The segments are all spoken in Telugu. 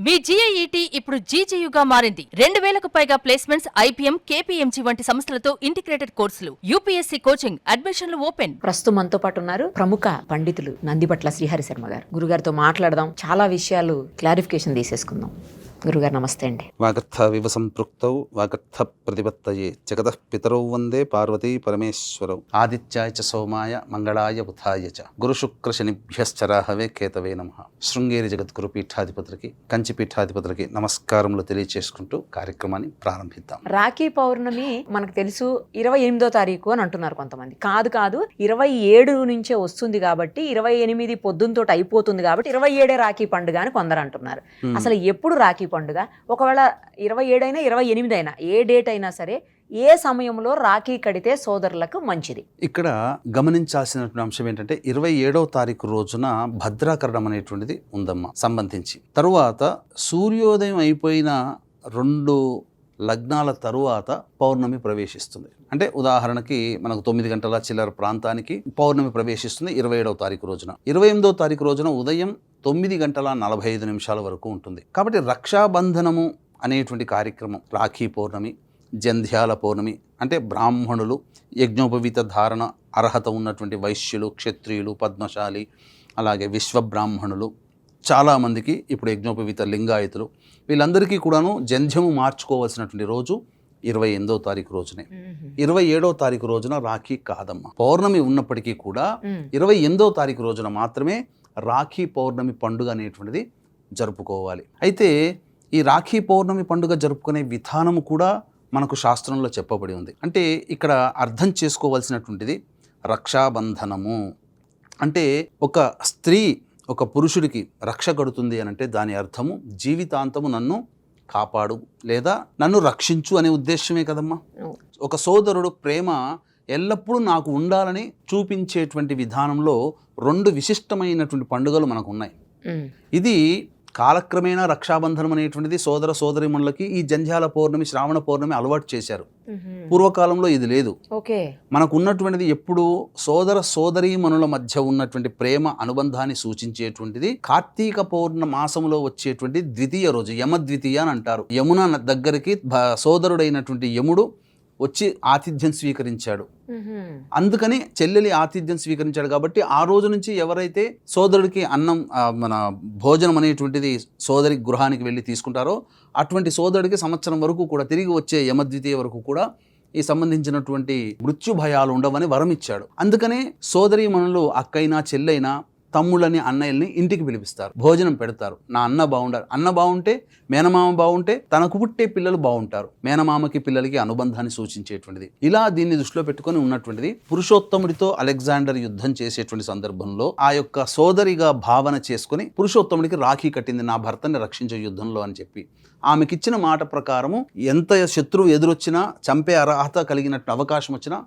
మీ GIET ఇప్పుడు GGUగా మారింది. 2000కు పైగా ప్లేస్మెంట్స్, IPM, KPMG వంటి సంస్థలతో ఇంటిగ్రేటెడ్ కోర్సులు. UPSC కోచింగ్, అడ్మిషన్లు ఓపెన్. ప్రస్తుతం మనతో పాటు ఉన్నారు ప్రముఖ పండితులు నందిబట్ల శ్రీహరి శర్మ గారు. గురుగారితో మాట్లాడదాం, చాలా విషయాలు క్లారిఫికేషన్ తీసేసుకుందాం. గురుగారు నమస్తే అండి. వాగర్థ వివ సంపృక్తౌ వాగర్థ ప్రతిపత్తయే జగతః పితరౌ వందే పార్వతీ పరమేశ్వరౌ ఆదిత్యాయ చ సోమాయ మంగళాయ బుధాయ చ గురు శుక్ర శనిభ్యశ్చరాహవే కేతవే నమః. శృంగేరి జగద్గురు పీఠాధిపతులకి, కంచి పీఠాధిపతులకి నమస్కారములు తెలియచేసుకుంటూ కార్యక్రమాన్ని ప్రారంభిద్దాం. రాఖీ పౌర్ణమి మనకు తెలుసు 28వ తారీఖు అని అంటున్నారు కొంతమంది. కాదు 27 నుంచే వస్తుంది కాబట్టి 28 పొద్దున్నతోటి అయిపోతుంది కాబట్టి 27 రాఖీ పండుగ అని కొందరు అంటున్నారు. అసలు ఎప్పుడు రాఖీ పండుగ? ఒకవేళ 27 అయినా 28 అయినా ఏ డేట్ అయినా సరే ఏ సమయంలో రాఖీ కడితే సోదరులకు మంచిది? ఇక్కడ గమనించాల్సినటువంటి అంశం ఏంటంటే 27వ తారీఖు రోజున భద్రాకరణం అనేటువంటిది ఉందమ్మా సంబంధించి. తరువాత సూర్యోదయం అయిపోయిన 2 లగ్నాల తరువాత పౌర్ణమి ప్రవేశిస్తుంది. అంటే ఉదాహరణకి మనకు 9 గంటల చిల్లర ప్రాంతానికి పౌర్ణమి ప్రవేశిస్తుంది 27వ తారీఖు రోజున. 28వ తారీఖు రోజున ఉదయం 9 గంటల 45 నిమిషాల వరకు ఉంటుంది. కాబట్టి రక్షాబంధనము అనేటువంటి కార్యక్రమం, రాఖీ పౌర్ణమి, జంధ్యాల పౌర్ణమి అంటే బ్రాహ్మణులు, యజ్ఞోపవీత ధారణ అర్హత ఉన్నటువంటి వైశ్యులు, క్షత్రియులు, పద్మశాలి, అలాగే విశ్వబ్రాహ్మణులు, చాలామందికి ఇప్పుడు యజ్ఞోపవీత లింగాయతులు, వీళ్ళందరికీ కూడాను జంధ్యము మార్చుకోవాల్సినటువంటి రోజు 28వ తారీఖు రోజునే. 27వ తారీఖు రోజున రాఖీ కాదమ్మా. పౌర్ణమి ఉన్నప్పటికీ కూడా 28వ తారీఖు రోజున మాత్రమే రాఖీ పౌర్ణమి పండుగ అనేటువంటిది జరుపుకోవాలి. అయితే ఈ రాఖీ పౌర్ణమి పండుగ జరుపుకునే విధానము కూడా మనకు శాస్త్రంలో చెప్పబడి ఉంది. అంటే ఇక్కడ అర్థం చేసుకోవాల్సినటువంటిది రక్షాబంధనము అంటే ఒక స్త్రీ ఒక పురుషుడికి రక్ష కడుతుంది అని అంటే దాని అర్థము జీవితాంతము నన్ను కాపాడు లేదా నన్ను రక్షించు అనే ఉద్దేశమే కదమ్మా. ఒక సోదరుడు ప్రేమ ఎల్లప్పుడూ నాకు ఉండాలని చూపించేటువంటి విధానంలో 2 విశిష్టమైనటువంటి పండుగలు మనకు ఉన్నాయి. ఇది కాలక్రమేణా రక్షాబంధనం అనేటువంటిది సోదర సోదరిమణులకి ఈ జంధ్యాల పౌర్ణమి, శ్రావణ పౌర్ణమి అలవాటు చేశారు. పూర్వకాలంలో ఇది లేదు. మనకు ఉన్నటువంటిది ఎప్పుడు సోదర సోదరీమణుల మధ్య ఉన్నటువంటి ప్రేమ అనుబంధాన్ని సూచించేటువంటిది కార్తీక పౌర్ణ మాసంలో వచ్చేటువంటి ద్వితీయ రోజు, యమద్వితీయ అని అంటారు. యమున దగ్గరికి సోదరుడైనటువంటి యముడు వచ్చి ఆతిథ్యం స్వీకరించాడు. అందుకని చెల్లెలి ఆతిథ్యం స్వీకరించాడు కాబట్టి ఆ రోజు నుంచి ఎవరైతే సోదరుడికి అన్నం మన భోజనం అనేటువంటిది సోదరి గృహానికి వెళ్ళి తీసుకుంటారో అటువంటి సోదరుడికి సంవత్సరం వరకు కూడా తిరిగి వచ్చే యమద్వితీయ వరకు కూడా ఈ సంబంధించినటువంటి మృత్యు భయాలు ఉండవని వరం ఇచ్చాడు. అందుకనే సోదరీమణులు అక్కైనా చెల్లైనా తమ్ముళ్ళని అన్నయ్యల్ని ఇంటికి పిలిపిస్తారు, భోజనం పెడతారు. నా అన్న బాగుండాలి, అన్న బాగుంటే మేనమామ బాగుంటే తనకు పుట్టే పిల్లలు బాగుంటారు. మేనమామకి పిల్లలకి అనుబంధాన్ని సూచించేటువంటిది. ఇలా దీన్ని దృష్టిలో పెట్టుకొని ఉన్నటువంటిది. పురుషోత్తముడితో అలెగ్జాండర్ యుద్ధం చేసేటువంటి సందర్భంలో ఆ యొక్క సోదరిగా భావన చేసుకుని పురుషోత్తముడికి రాఖీ కట్టింది, నా భర్తని రక్షించే యుద్ధంలో అని చెప్పి. ఆమెకిచ్చిన మాట ప్రకారము ఎంత శత్రువు ఎదురొచ్చినా, చంపే అర్హత కలిగినట్టు అవకాశం వచ్చినా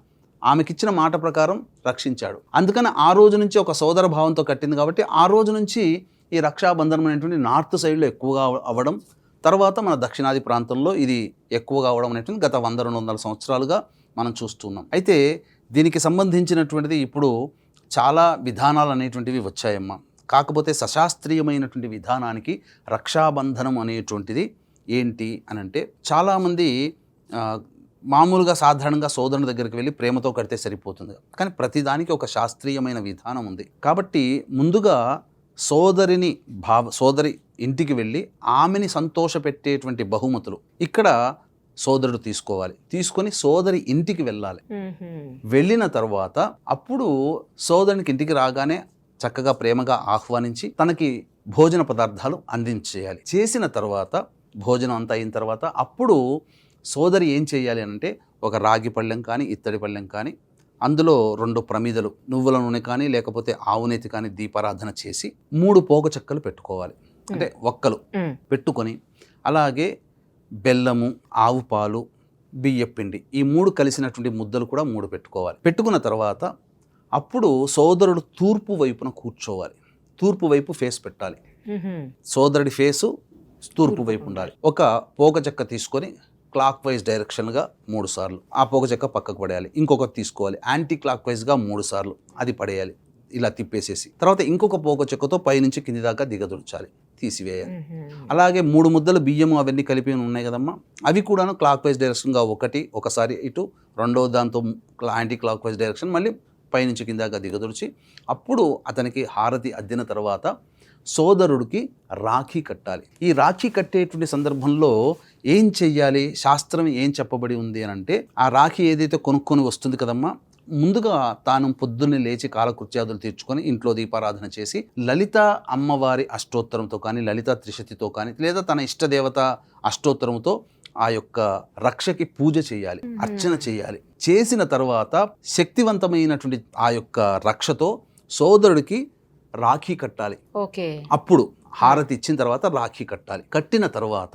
ఆమెకిచ్చిన మాట ప్రకారం రక్షించాడు. అందుకని ఆ రోజు నుంచి ఒక సోదర భావంతో కట్టింది కాబట్టి ఆ రోజు నుంచి ఈ రక్షాబంధనం అనేటువంటి నార్త్ సైడ్లో ఎక్కువగా అవ్వడం, తర్వాత మన దక్షిణాది ప్రాంతంలో ఇది ఎక్కువగా అవడం అనేటువంటి గత 100-200 సంవత్సరాలుగా మనం చూస్తున్నాం. అయితే దీనికి సంబంధించినటువంటిది ఇప్పుడు చాలా విధానాలు అనేటువంటివి వచ్చాయమ్మా. కాకపోతే సశాస్త్రీయమైనటువంటి విధానానికి రక్షాబంధనం అనేటువంటిది ఏంటి అని అంటే చాలామంది మామూలుగా సాధారణంగా సోదరుని దగ్గరికి వెళ్ళి ప్రేమతో కడితే సరిపోతుంది. కానీ ప్రతిదానికి ఒక శాస్త్రీయమైన విధానం ఉంది. కాబట్టి ముందుగా సోదరి ఇంటికి వెళ్ళి ఆమెని సంతోషపెట్టేటువంటి బహుమతులు ఇక్కడ సోదరుడు తీసుకోవాలి. తీసుకొని సోదరి ఇంటికి వెళ్ళాలి. వెళ్ళిన తర్వాత అప్పుడు సోదరునికి ఇంటికి రాగానే చక్కగా ప్రేమగా ఆహ్వానించి తనకి భోజన పదార్థాలు అందించేయాలి. చేసిన తర్వాత భోజనం అంతా అయిన తర్వాత అప్పుడు సోదరి ఏం చేయాలి అంటే ఒక రాగి పళ్ళెం కానీ ఇత్తడి పళ్ళెం కానీ అందులో 2 ప్రమిదలు నువ్వుల నూనె కానీ లేకపోతే ఆవునేతి కానీ దీపారాధన చేసి 3 పోక చెక్కలు పెట్టుకోవాలి. అంటే ఒక్కలు పెట్టుకొని అలాగే బెల్లము, ఆవు పాలు, బియ్యపిండి ఈ 3 కలిసినటువంటి ముద్దలు కూడా 3 పెట్టుకోవాలి. పెట్టుకున్న తర్వాత అప్పుడు సోదరుడు తూర్పు వైపున కూర్చోవాలి. తూర్పు వైపు ఫేస్ పెట్టాలి. సోదరుడి ఫేసు తూర్పు వైపు ఉండాలి. ఒక పోక చెక్క తీసుకొని క్లాక్ వైజ్ డైరెక్షన్గా 3 సార్లు ఆ పోక చెక్క పక్కకు పడేయాలి. ఇంకొకటి తీసుకోవాలి, యాంటీ క్లాక్ వైజ్గా 3 సార్లు అది పడేయాలి. ఇలా తిప్పేసేసి తర్వాత ఇంకొక పోక చెక్కతో పైనుంచి కింది దాకా దిగదుర్చాలి, తీసివేయాలి. అలాగే 3 ముద్దలు బియ్యము అవన్నీ కలిపి ఉన్నాయి కదమ్మా, అవి కూడాను క్లాక్ వైజ్ డైరెక్షన్గా ఒకసారి ఇటు, రెండో దాంతో యాంటీ క్లాక్ వైజ్ డైరెక్షన్, మళ్ళీ పైనుంచి కింద దాకా దిగదుర్చి అప్పుడు అతనికి హారతి అద్దిన తర్వాత సోదరుడికి రాఖీ కట్టాలి. ఈ రాఖీ కట్టేటువంటి సందర్భంలో ఏం చెయ్యాలి, శాస్త్రం ఏం చెప్పబడి ఉంది అని అంటే, ఆ రాఖీ ఏదైతే కొనుక్కొని వస్తుంది కదమ్మా, ముందుగా తాను పొద్దున్నే లేచి కాలకృత్యాదులు తీర్చుకొని ఇంట్లో దీపారాధన చేసి లలిత అమ్మవారి అష్టోత్తరంతో కానీ, లలిత త్రిశతితో కానీ, లేదా తన ఇష్టదేవత అష్టోత్తరంతో ఆ యొక్క రక్షకి పూజ చేయాలి, అర్చన చేయాలి. చేసిన తర్వాత శక్తివంతమైనటువంటి ఆ యొక్క రక్షతో సోదరుడికి రాఖీ కట్టాలి. అప్పుడు హారతి ఇచ్చిన తర్వాత రాఖీ కట్టాలి. కట్టిన తర్వాత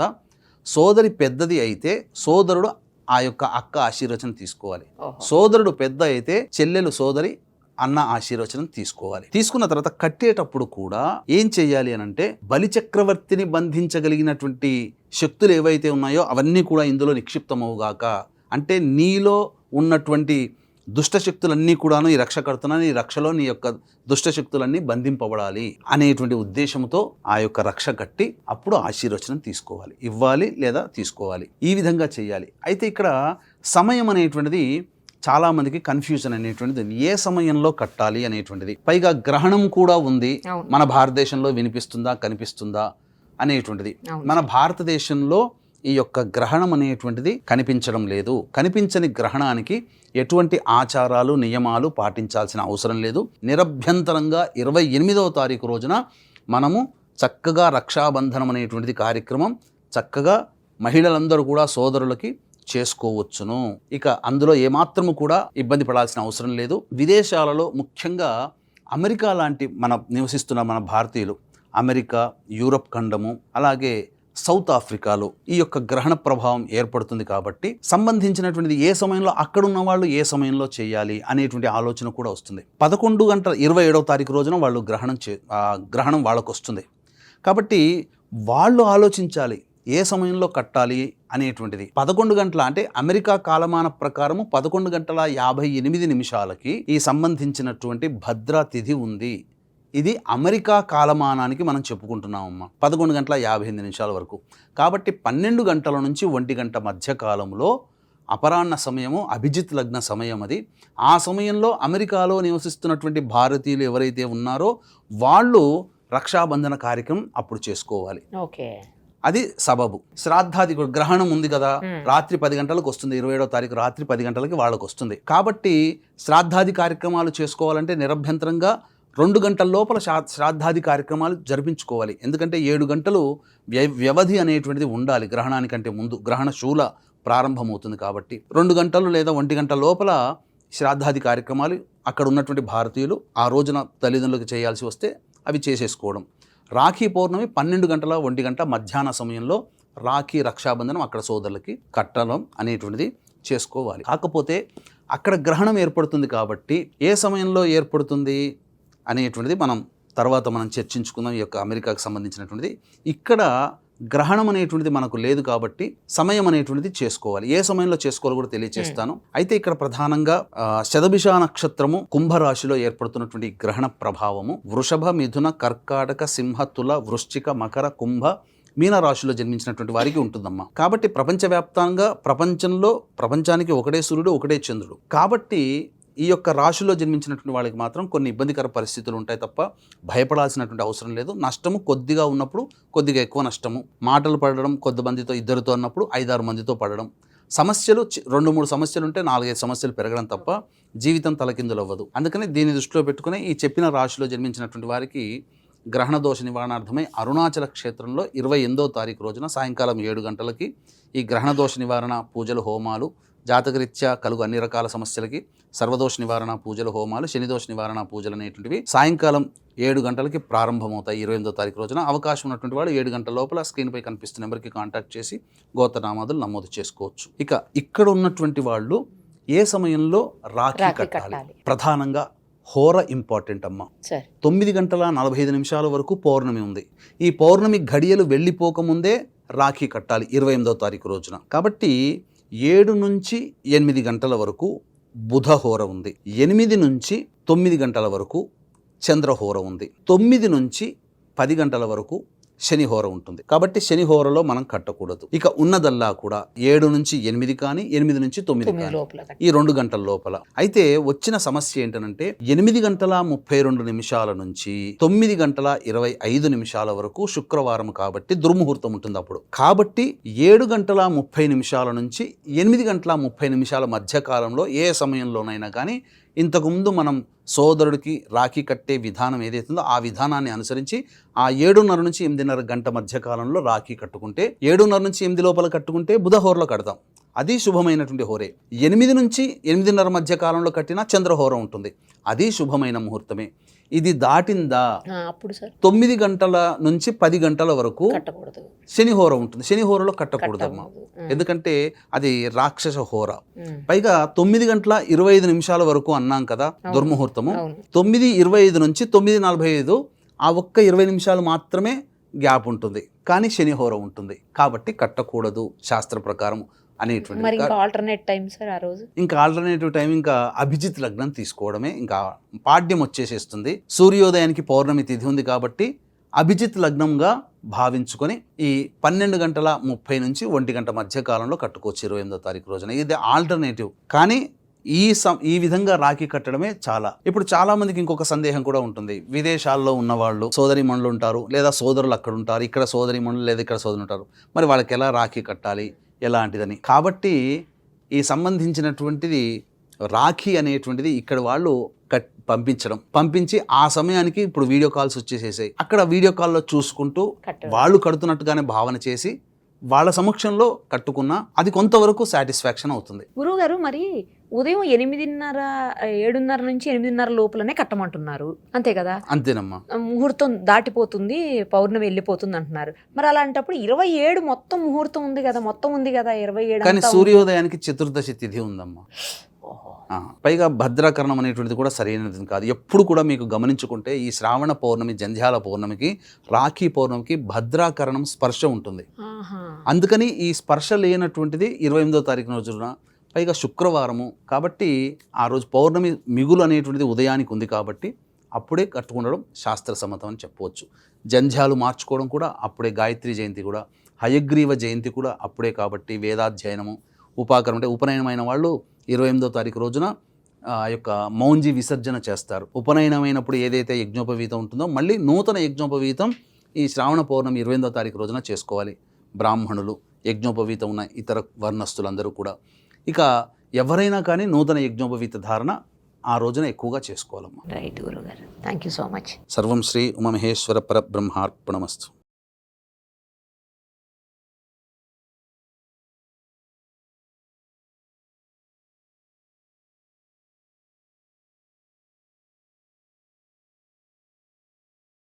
సోదరి పెద్దది అయితే సోదరుడు ఆ యొక్క అక్క ఆశీర్వచనం తీసుకోవాలి. సోదరుడు పెద్ద అయితే చెల్లెలు సోదరి అన్న ఆశీర్వచనం తీసుకోవాలి. తీసుకున్న తర్వాత కట్టేటప్పుడు కూడా ఏం చెయ్యాలి అని అంటే, బలిచక్రవర్తిని బంధించగలిగినటువంటి శక్తులు ఏవైతే ఉన్నాయో అవన్నీ కూడా ఇందులో నిక్షిప్తమవుగాక, అంటే నీలో ఉన్నటువంటి దుష్టశక్తులన్నీ కూడాను ఈ రక్ష కడుతున్నాను, ఈ రక్షలో నీ యొక్క దుష్టశక్తులన్నీ బంధింపబడాలి అనేటువంటి ఉద్దేశంతో ఆ యొక్క రక్ష కట్టి అప్పుడు ఆశీర్వచనం తీసుకోవాలి, ఇవ్వాలి లేదా తీసుకోవాలి. ఈ విధంగా చేయాలి. అయితే ఇక్కడ సమయం అనేటువంటిది చాలామందికి కన్ఫ్యూజన్ అనేటువంటిది, ఏ సమయంలో కట్టాలి అనేటువంటిది. పైగా గ్రహణం కూడా ఉంది, మన భారతదేశంలో వినిపిస్తుందా కనిపిస్తుందా అనేటువంటిది. మన భారతదేశంలో ఈ యొక్క గ్రహణం అనేటువంటిది కనిపించడం లేదు. కనిపించని గ్రహణానికి ఎటువంటి ఆచారాలు నియమాలు పాటించాల్సిన అవసరం లేదు. నిరభ్యంతరంగా 28వ తారీఖు రోజున మనము చక్కగా రక్షాబంధనం అనేటువంటిది కార్యక్రమం చక్కగా మహిళలందరూ కూడా సోదరులకి చేసుకోవచ్చును. ఇక అందులో ఏమాత్రము కూడా ఇబ్బంది పడాల్సిన అవసరం లేదు. విదేశాలలో ముఖ్యంగా అమెరికా లాంటి నివసిస్తున్న మన భారతీయులు, అమెరికా, యూరప్ ఖండము, అలాగే సౌత్ ఆఫ్రికాలో ఈ యొక్క గ్రహణ ప్రభావం ఏర్పడుతుంది కాబట్టి సంబంధించినటువంటిది ఏ సమయంలో అక్కడున్న వాళ్ళు ఏ సమయంలో చేయాలి అనేటువంటి ఆలోచన కూడా వస్తుంది. 11:27వ తారీఖు రోజున వాళ్ళు గ్రహణం వాళ్ళకు వస్తుంది కాబట్టి వాళ్ళు ఆలోచించాలి ఏ సమయంలో కట్టాలి అనేటువంటిది. 11 గంటల అంటే అమెరికా కాలమాన ప్రకారము 11:58 ఈ సంబంధించినటువంటి భద్రా తిథి ఉంది. ఇది అమెరికా కాలమానానికి మనం చెప్పుకుంటున్నామమ్మా 11:58 వరకు. కాబట్టి 12 గంటల నుంచి 1 గంట మధ్య కాలంలో అపరాహ్న సమయము అభిజిత్ లగ్న సమయం అది. ఆ సమయంలో అమెరికాలో నివసిస్తున్నటువంటి భారతీయులు ఎవరైతే ఉన్నారో వాళ్ళు రక్షాబంధన కార్యక్రమం అప్పుడు చేసుకోవాలి. అది సబబు. శ్రాద్ధాది గ్రహణం ఉంది కదా, రాత్రి 10 గంటలకు వస్తుంది, 27వ తారీఖు రాత్రి 10 గంటలకి వాళ్ళకు వస్తుంది. కాబట్టి శ్రాద్ధాది కార్యక్రమాలు చేసుకోవాలంటే నిరభ్యంతరంగా 2 గంటల లోపల శ్రాద్ధాది కార్యక్రమాలు జరిపించుకోవాలి. ఎందుకంటే 7 గంటలు వ్యవధి అనేటువంటిది ఉండాలి గ్రహణానికంటే ముందు. గ్రహణ శూల ప్రారంభమవుతుంది కాబట్టి 2 గంటలు లేదా 1 గంట లోపల శ్రాద్ధాది కార్యక్రమాలు అక్కడ ఉన్నటువంటి భారతీయులు ఆ రోజున తల్లిదండ్రులకు చేయాల్సి వస్తే అవి చేసేసుకోవడం. రాఖీ పౌర్ణమి 12:01 మధ్యాహ్న సమయంలో రాఖీ రక్షాబంధనం అక్కడ సోదరులకి కట్టడం అనేటువంటిది చేసుకోవాలి. కాకపోతే అక్కడ గ్రహణం ఏర్పడుతుంది కాబట్టి ఏ సమయంలో ఏర్పడుతుంది అనేటువంటిది తర్వాత మనం చర్చించుకుందాం. ఈ యొక్క అమెరికాకు సంబంధించినటువంటిది ఇక్కడ గ్రహణం అనేటువంటిది మనకు లేదు కాబట్టి సమయం అనేటువంటిది చేసుకోవాలి. ఏ సమయంలో చేసుకోవాలో కూడా తెలియజేస్తాను. అయితే ఇక్కడ ప్రధానంగా శతభిష నక్షత్రము కుంభరాశిలో ఏర్పడుతున్నటువంటి గ్రహణ ప్రభావము వృషభ, మిథున, కర్కాటక, సింహ, తుల, వృశ్చిక, మకర, కుంభ, మీన రాశిలో జన్మించినటువంటి వారికి ఉంటుందమ్మా. కాబట్టి ప్రపంచవ్యాప్తంగా ప్రపంచానికి ఒకటే సూర్యుడు ఒకటే చంద్రుడు. కాబట్టి ఈ యొక్క రాశిలో జన్మించినటువంటి వాళ్ళకి మాత్రం కొన్ని ఇబ్బందికర పరిస్థితులు ఉంటాయి తప్ప భయపడాల్సినటువంటి అవసరం లేదు. నష్టము కొద్దిగా ఉన్నప్పుడు కొద్దిగా ఎక్కువ నష్టము, మాటలు పడడం కొద్దిమందితో 2 అన్నప్పుడు 5-6 మందితో పడడం, సమస్యలు 2-3 సమస్యలు ఉంటే 4-5 సమస్యలు పెరగడం తప్ప జీవితం తలకిందులు అవ్వదు. అందుకని దీన్ని దృష్టిలో పెట్టుకుని ఈ చెప్పిన రాశిలో జన్మించినటువంటి వారికి గ్రహణ దోష నివారణార్థమై అరుణాచల క్షేత్రంలో 28వ తారీఖు రోజున సాయంకాలం 7 గంటలకి ఈ గ్రహణ దోష నివారణ పూజలు, హోమాలు, జాతకరీత్యా కలుగు అన్ని రకాల సమస్యలకి సర్వదోష నివారణ పూజలు, హోమాలు, శనిదోష నివారణ పూజలు అనేటువంటివి సాయంకాలం 7 గంటలకి ప్రారంభమవుతాయి 28వ తారీఖు రోజున. అవకాశం ఉన్నటువంటి వాళ్ళు 7 గంటల లోపల స్క్రీన్పై కనిపిస్తున్న నెంబర్కి కాంటాక్ట్ చేసి గోత్రనామాదులు నమోదు చేసుకోవచ్చు. ఇక్కడ ఉన్నటువంటి వాళ్ళు ఏ సమయంలో రాఖీ కట్టాలి? ప్రధానంగా హోర ఇంపార్టెంట్ అమ్మ. 9:45 వరకు పౌర్ణమి ఉంది. ఈ పౌర్ణమి ఘడియలు వెళ్ళిపోకముందే రాఖీ కట్టాలి 28వ తారీఖు రోజున. కాబట్టి 7 నుంచి 8 గంటల వరకు బుధ హోర ఉంది. 8 నుంచి 9 గంటల వరకు చంద్రహోర ఉంది. 9 నుంచి 10 గంటల వరకు శనిహోర ఉంటుంది. కాబట్టి శనిహోరలో మనం కట్టకూడదు. ఇక ఉన్నదల్లా కూడా 7 నుంచి 8 కానీ 8 నుంచి 9 కానీ ఈ 2 గంటల లోపల. అయితే వచ్చిన సమస్య ఏంటంటే 8 గంటల 32 నిమిషాల నుంచి 9 గంటల 25 నిమిషాల వరకు శుక్రవారం కాబట్టి దుర్ముహూర్తం ఉంటుంది అప్పుడు. కాబట్టి 7 గంటల 30 నిమిషాల నుంచి 8 గంటల 30 నిమిషాల మధ్య కాలంలో ఏ సమయంలోనైనా కానీ ఇంతకుముందు మనం సోదరుడికి రాఖీ కట్టే విధానం ఏదైతుందో ఆ విధానాన్ని అనుసరించి ఆ 7:30 నుంచి 8:30 గంట మధ్య కాలంలో రాఖీ కట్టుకుంటే, 7:30 నుంచి 8 లోపల కట్టుకుంటే బుధహోరలో కడతాం, అది శుభమైనటువంటి హోరే. 8 నుంచి 8:30 మధ్య కాలంలో కట్టినా చంద్రహోర ఉంటుంది, అది శుభమైన ముహూర్తమే. ఇది దాటిందా అప్పుడు సార్ 9 గంటల నుంచి 10 గంటల వరకు శనిహోర ఉంటుంది. శనిహోరలో కట్టకూడదమ్మా, ఎందుకంటే అది రాక్షస హోర. పైగా 9 గంటల 25 నిమిషాల వరకు అన్నాం కదా దుర్ముహూర్తము. 9:25 నుంచి 9:45 ఆ ఒక్క 20 నిమిషాలు మాత్రమే గ్యాప్ ఉంటుంది, కానీ శనిహోర ఉంటుంది. కాబట్టి కట్టకూడదు శాస్త్ర ప్రకారం అనేటువంటి. ఆల్టర్నేట్ టైం సార్ ఆ రోజు ఇంకా ఆల్టర్నేటివ్ టైం ఇంకా అభిజిత్ లగ్నం తీసుకోవడమే. ఇంకా పాడ్యం వచ్చేసేస్తుంది. సూర్యోదయానికి పౌర్ణమి తిథి ఉంది కాబట్టి అభిజిత్ లగ్నంగా భావించుకొని ఈ 12 గంటల 30 నుంచి 1 గంట మధ్య కాలంలో కట్టుకోవచ్చు 28వ తారీఖు రోజున. ఇది ఆల్టర్నేటివ్. కానీ ఈ విధంగా రాఖీ కట్టడమే చాలా. ఇప్పుడు చాలా మందికి ఇంకొక సందేహం కూడా ఉంటుంది. విదేశాల్లో ఉన్నవాళ్ళు సోదరి మణులు ఉంటారు, లేదా సోదరులు అక్కడ ఉంటారు, ఇక్కడ సోదరి మణులు లేదా ఇక్కడ సోదరులు ఉంటారు. మరి వాళ్ళకి ఎలా రాఖీ కట్టాలి ఎలాంటిదని. కాబట్టి ఈ సంబంధించినటువంటిది రాఖీ అనేటువంటిది ఇక్కడ వాళ్ళు పంపించి ఆ సమయానికి ఇప్పుడు వీడియో కాల్స్ వచ్చేసేసాయి. అక్కడ వీడియో కాల్లో చూసుకుంటూ వాళ్ళు కడుతున్నట్టుగానే భావన చేసి వాళ్ళ సమక్షంలో కట్టుకున్నా అది కొంతవరకు సాటిస్ఫాక్షన్ అవుతుంది. గురువు గారు, మరి ఉదయం 8:30 7:30 నుంచి 8:30 లోపలనే కట్టమంటున్నారు, అంతే కదా? అంతేనమ్మా. ముహూర్తం దాటిపోతుంది, పౌర్ణమి వెళ్ళిపోతుంది అంటున్నారు. మరి అలాంటప్పుడు 27 మొత్తం ముహూర్తం ఉంది కదా, మొత్తం ఉంది కదా 27. కానీ సూర్యోదయానికి చతుర్దశి తిథి ఉందమ్మా. పైగా భద్రాకరణం అనేటువంటిది కూడా సరైనది కాదు. ఎప్పుడు కూడా మీకు గమనించుకుంటే ఈ శ్రావణ పౌర్ణమి, జంధ్యాల పౌర్ణమికి, రాఖీ పౌర్ణమికి భద్రాకరణం స్పర్శ ఉంటుంది. అందుకని ఈ స్పర్శ లేనటువంటిది 28వ తారీఖు రోజున, పైగా శుక్రవారము కాబట్టి ఆ రోజు పౌర్ణమి మిగులు అనేటువంటిది ఉదయానికి ఉంది కాబట్టి అప్పుడే కట్టుకుండడం శాస్త్ర సమ్మతం అని చెప్పవచ్చు. జంధ్యాలు మార్చుకోవడం కూడా అప్పుడే, గాయత్రి జయంతి కూడా, హయగ్రీవ జయంతి కూడా అప్పుడే. కాబట్టి వేదాధ్యయనము, ఉపాకరం అంటే ఉపనయనమైన వాళ్ళు 28వ తారీఖు రోజున ఆ యొక్క మౌంజి విసర్జన చేస్తారు. ఉపనయనమైనప్పుడు ఏదైతే యజ్ఞోపవీతం ఉంటుందో మళ్ళీ నూతన యజ్ఞోపవీతం ఈ శ్రావణ పౌర్ణమి 28వ తారీఖు రోజున చేసుకోవాలి బ్రాహ్మణులు, యజ్ఞోపవీతం ఉన్న ఇతర వర్ణస్తులందరూ కూడా. ఇక ఎవరైనా కానీ నూతన యజ్ఞోపవీత ధారణ ఆ రోజున ఎక్కువగా చేసుకోవాలమ్మా. రైట్ గురుగారు, థ్యాంక్ యూ సో మచ్. సర్వం శ్రీ ఉమామహేశ్వర పరబ్రహ్మార్పణమస్తు.